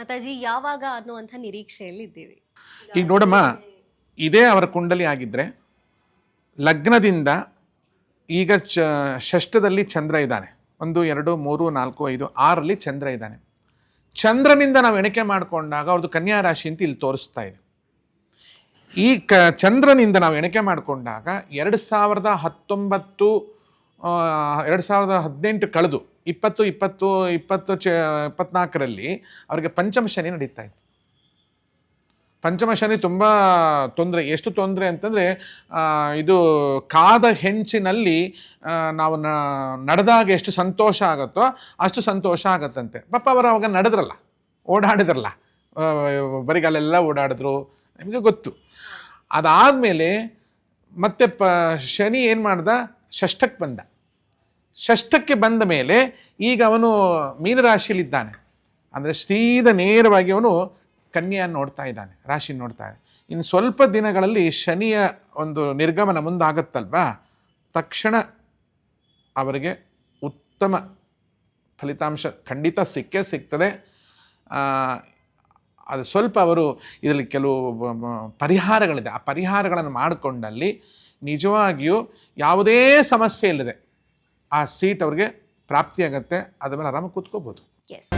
ಮಾತಾಜಿ ಯಾವಾಗ ಅನ್ನುವಂಥ ನಿರೀಕ್ಷೆಯಲ್ಲಿ ಇದ್ದೀವಿ. ಈಗ ನೋಡಮ್ಮ, ಇದೇ ಅವರ ಕುಂಡಲಿ ಆಗಿದ್ದರೆ ಲಗ್ನದಿಂದ ಈಗ ಷಷ್ಠದಲ್ಲಿ ಚಂದ್ರ ಇದ್ದಾನೆ, 1 2 3 4 5 6ರಲ್ಲಿ ಚಂದ್ರ ಇದ್ದಾನೆ. ಚಂದ್ರನಿಂದ ನಾವು ಎಣಿಕೆ ಮಾಡಿಕೊಂಡಾಗ ಅವ್ರದ್ದು ಕನ್ಯಾ ರಾಶಿ ಅಂತ ಇಲ್ಲಿ ತೋರಿಸ್ತಾ ಇದೆ. ಈ ಚಂದ್ರನಿಂದ ನಾವು ಎಣಿಕೆ ಮಾಡಿಕೊಂಡಾಗ 2019 2018 ಕಳೆದು 24ರಲ್ಲಿ ಅವರಿಗೆ ಪಂಚಮ ಶನಿ ನಡೀತಾ ಇತ್ತು. ಪಂಚಮ ಶನಿ ತುಂಬ ತೊಂದರೆ. ಎಷ್ಟು ತೊಂದರೆ ಅಂತಂದರೆ, ಇದು ಕಾದ ಹೆಂಚಿನಲ್ಲಿ ನಾವು ನಡೆದಾಗ ಎಷ್ಟು ಸಂತೋಷ ಆಗುತ್ತೋ ಅಷ್ಟು ಸಂತೋಷ ಆಗತ್ತಂತೆ. ಪಾಪ ಅವರು ಅವಾಗ ನಡೆದ್ರಲ್ಲ, ಓಡಾಡಿದ್ರಲ್ಲ, ಬರಿಗಾಲೆಲ್ಲ ಓಡಾಡಿದ್ರು, ನಿಮಗೆ ಗೊತ್ತು. ಅದಾದಮೇಲೆ ಮತ್ತೆ ಶನಿ ಏನು ಮಾಡ್ದ, ಷಷ್ಠಕ್ಕೆ ಬಂದ. ಷಷ್ಠಕ್ಕೆ ಬಂದ ಮೇಲೆ ಈಗ ಅವನು ಮೀನರಾಶಿಯಲ್ಲಿದ್ದಾನೆ. ಅಂದರೆ ಸೀದಾ ನೇರವಾಗಿ ಅವನು ಕನ್ಯೆಯನ್ನು ನೋಡ್ತಾ ಇದ್ದಾನೆ, ರಾಶಿ ನೋಡ್ತಾ ಇದ್ದಾನೆ. ಇನ್ನು ಸ್ವಲ್ಪ ದಿನಗಳಲ್ಲಿ ಶನಿಯ ಒಂದು ನಿರ್ಗಮನ ಮುಂದಾಗತ್ತಲ್ವಾ, ತಕ್ಷಣ ಅವರಿಗೆ ಉತ್ತಮ ಫಲಿತಾಂಶ ಖಂಡಿತ ಸಿಕ್ಕೇ ಸಿಗ್ತದೆ. ಅದು ಸ್ವಲ್ಪ ಅವರು ಇದರಲ್ಲಿ ಕೆಲವು ಪರಿಹಾರಗಳಿದೆ, ಆ ಪರಿಹಾರಗಳನ್ನು ಮಾಡಿಕೊಂಡಲ್ಲಿ ನಿಜವಾಗಿಯೂ ಯಾವುದೇ ಸಮಸ್ಯೆ ಇಲ್ಲದೆ ಆ ಸೀಟ್ ಅವ್ರಿಗೆ ಪ್ರಾಪ್ತಿಯಾಗತ್ತೆ. ಅದ ಮೇಲೆ ಆರಾಮಾಗಿ ಕೂತ್ಕೋಬೋದು. ಎಸ್.